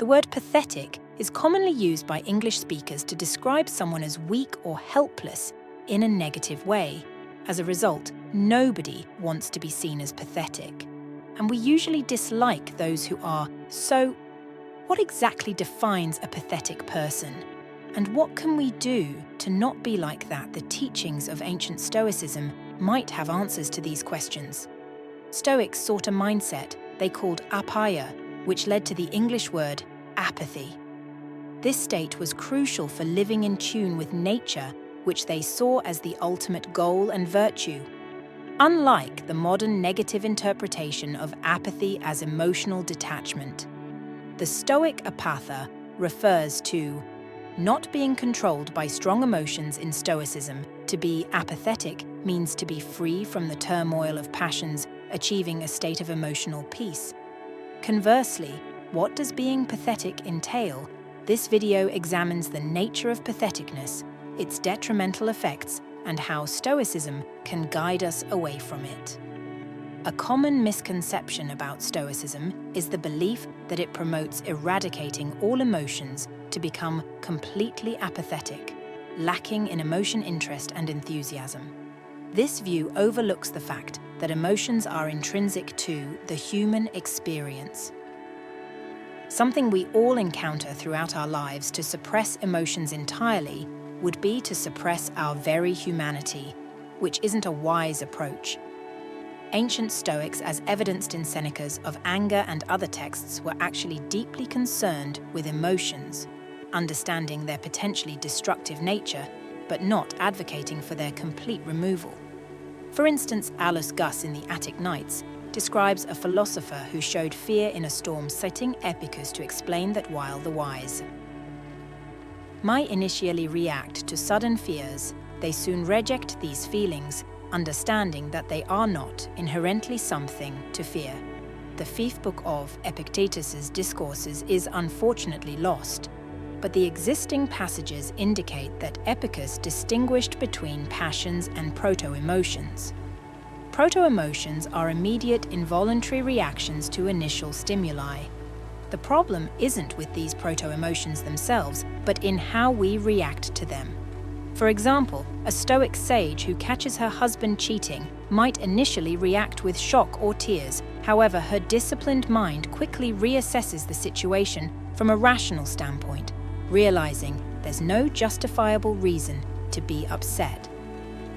The word pathetic is commonly used by English speakers to describe someone as weak or helpless in a negative way. As a result, nobody wants to be seen as pathetic. And we usually dislike those who are. So, what exactly defines a pathetic person? And what can we do to not be like that? The teachings of ancient Stoicism might have answers to these questions. Stoics sought a mindset they called apaia, which led to the English word apathy. This state was crucial for living in tune with nature, which they saw as the ultimate goal and virtue. Unlike the modern negative interpretation of apathy as emotional detachment, the Stoic apatha refers to not being controlled by strong emotions. In Stoicism, to be apathetic means to be free from the turmoil of passions, achieving a state of emotional peace. Conversely, what does being pathetic entail? This video examines the nature of patheticness, its detrimental effects, and how Stoicism can guide us away from it. A common misconception about Stoicism is the belief that it promotes eradicating all emotions to become completely apathetic, lacking in emotion, interest, and enthusiasm. This view overlooks the fact that emotions are intrinsic to the human experience. Something we all encounter throughout our lives. To suppress emotions entirely would be to suppress our very humanity, which isn't a wise approach. Ancient Stoics, as evidenced in Seneca's Of Anger and other texts, were actually deeply concerned with emotions, understanding their potentially destructive nature, but not advocating for their complete removal. For instance, Aulus Gus in the Attic Nights describes a philosopher who showed fear in a storm, citing Epicurus to explain that while the wise might initially react to sudden fears, they soon reject these feelings, understanding that they are not inherently something to fear. The fifth book of Epictetus's Discourses is unfortunately lost, but the existing passages indicate that Epicurus distinguished between passions and proto-emotions. Proto-emotions are immediate involuntary reactions to initial stimuli. The problem isn't with these proto-emotions themselves, but in how we react to them. For example, a Stoic sage who catches her husband cheating might initially react with shock or tears. However, her disciplined mind quickly reassesses the situation from a rational standpoint, realizing there's no justifiable reason to be upset.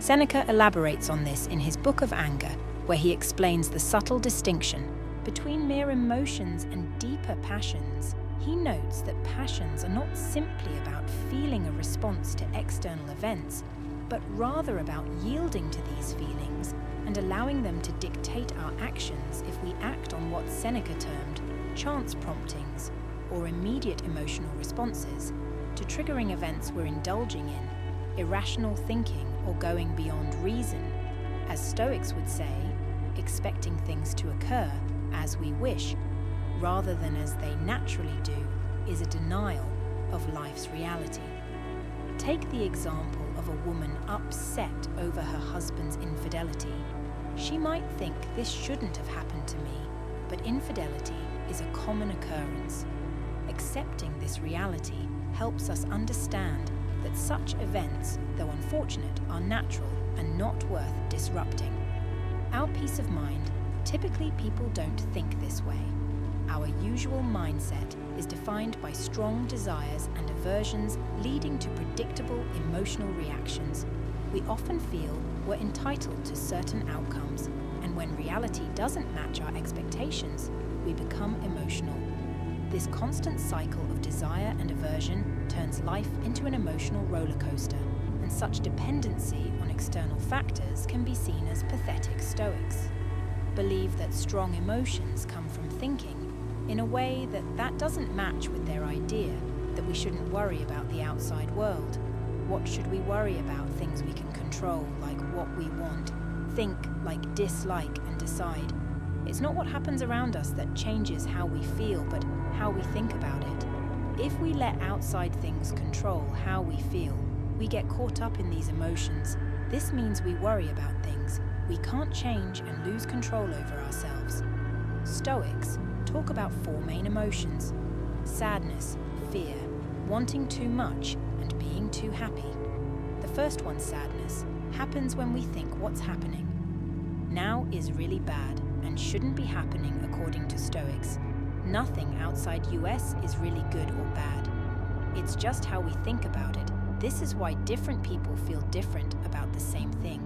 Seneca elaborates on this in his Book of Anger, where he explains the subtle distinction between mere emotions and deeper passions. He notes that passions are not simply about feeling a response to external events, but rather about yielding to these feelings and allowing them to dictate our actions if we act on what Seneca termed chance promptings, or immediate emotional responses, to triggering events we're indulging in, irrational thinking or going beyond reason. As Stoics would say, expecting things to occur as we wish, rather than as they naturally do, is a denial of life's reality. Take the example of a woman upset over her husband's infidelity. She might think this shouldn't have happened to me, but infidelity is a common occurrence. Accepting this reality helps us understand that such events, though unfortunate, are natural and not worth disrupting. Our peace of mind, typically people don't think this way. Our usual mindset is defined by strong desires and aversions leading to predictable emotional reactions. We often feel we're entitled to certain outcomes, and when reality doesn't match our expectations, we become emotional. This constant cycle of desire and aversion turns life into an emotional roller coaster, and such dependency on external factors can be seen as pathetic. Stoics believe that strong emotions come from thinking in a way that doesn't match with their idea that we shouldn't worry about the outside world. What should we worry about? Things we can control, like what we want, think, like dislike, and decide. It's not what happens around us that changes how we feel, but how we think about it. If we let outside things control how we feel, we get caught up in these emotions. This means we worry about things we can't change and lose control over ourselves. Stoics talk about four main emotions: sadness, fear, wanting too much, and being too happy. The first one, sadness, happens when we think what's happening now is really bad and shouldn't be happening according to Stoics. Nothing outside US is really good or bad. It's just how we think about it. This is why different people feel different about the same thing.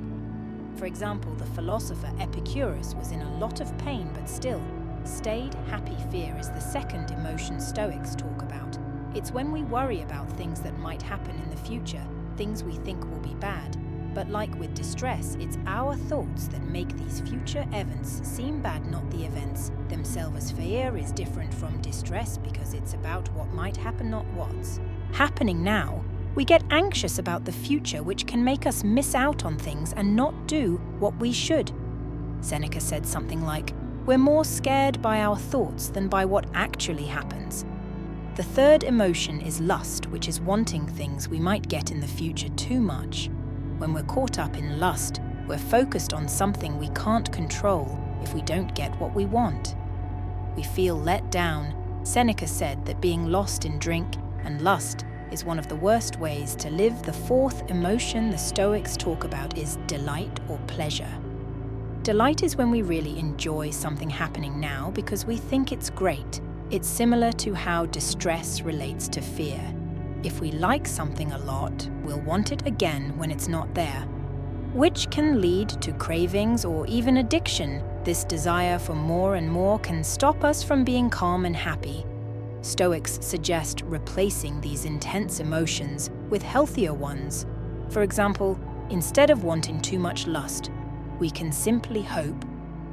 For example, the philosopher Epicurus was in a lot of pain but still stayed happy. Fear is the second emotion Stoics talk about. It's when we worry about things that might happen in the future, things we think will be bad. But like with distress, it's our thoughts that make these future events seem bad, not the events themselves. Fear is different from distress because it's about what might happen, not what's happening now. We get anxious about the future, which can make us miss out on things and not do what we should. Seneca said something like, "We're more scared by our thoughts than by what actually happens." The third emotion is lust, which is wanting things we might get in the future too much. When we're caught up in lust, we're focused on something we can't control if we don't get what we want. We feel let down. Seneca said that being lost in drink and lust is one of the worst ways to live. The fourth emotion the Stoics talk about is delight or pleasure. Delight is when we really enjoy something happening now because we think it's great. It's similar to how distress relates to fear. If we like something a lot, we'll want it again when it's not there, which can lead to cravings or even addiction. This desire for more and more can stop us from being calm and happy. Stoics suggest replacing these intense emotions with healthier ones. For example, instead of wanting too much lust, we can simply hope,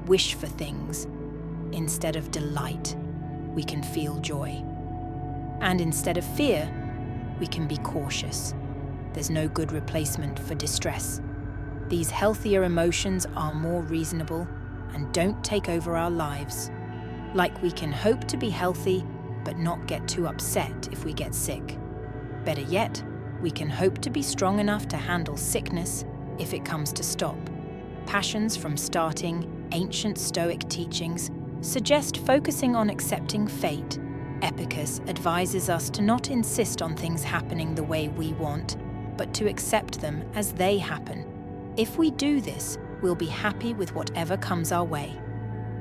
wish for things. Instead of delight, we can feel joy. And instead of fear, we can be cautious. There's no good replacement for distress. These healthier emotions are more reasonable and don't take over our lives. Like we can hope to be healthy, but not get too upset if we get sick. Better yet, we can hope to be strong enough to handle sickness if it comes to stop. Passions from starting ancient Stoic teachings suggest focusing on accepting fate. Epicurus advises us to not insist on things happening the way we want, but to accept them as they happen. If we do this, we'll be happy with whatever comes our way.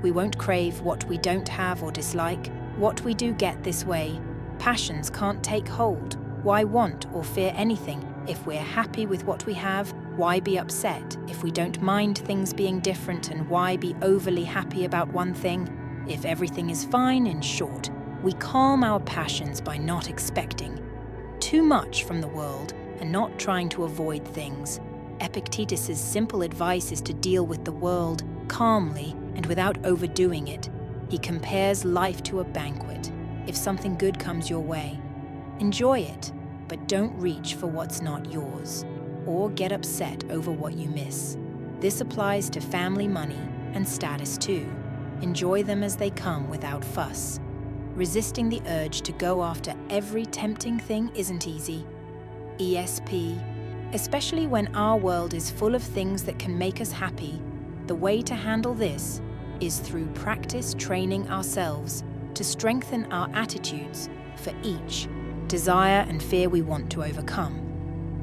We won't crave what we don't have or dislike what we do get this way. Passions can't take hold. Why want or fear anything if we're happy with what we have? Why be upset if we don't mind things being different, and why be overly happy about one thing if everything is fine? In short, we calm our passions by not expecting too much from the world and not trying to avoid things. Epictetus's simple advice is to deal with the world calmly and without overdoing it. He compares life to a banquet. If something good comes your way, enjoy it, but don't reach for what's not yours, or get upset over what you miss. This applies to family, money, and status too. Enjoy them as they come without fuss. Resisting the urge to go after every tempting thing isn't easy. ESP, especially when our world is full of things that can make us happy. The way to handle this is through practice, training ourselves to strengthen our attitudes for each desire and fear we want to overcome.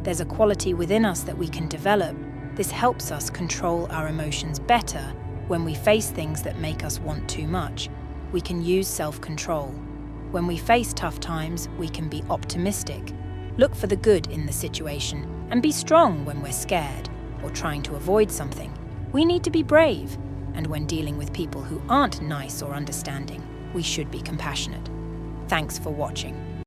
There's a quality within us that we can develop. This helps us control our emotions better. When we face things that make us want too much, we can use self-control. When we face tough times, we can be optimistic. Look for the good in the situation and be strong when we're scared or trying to avoid something. We need to be brave. And when dealing with people who aren't nice or understanding, we should be compassionate. Thanks for watching.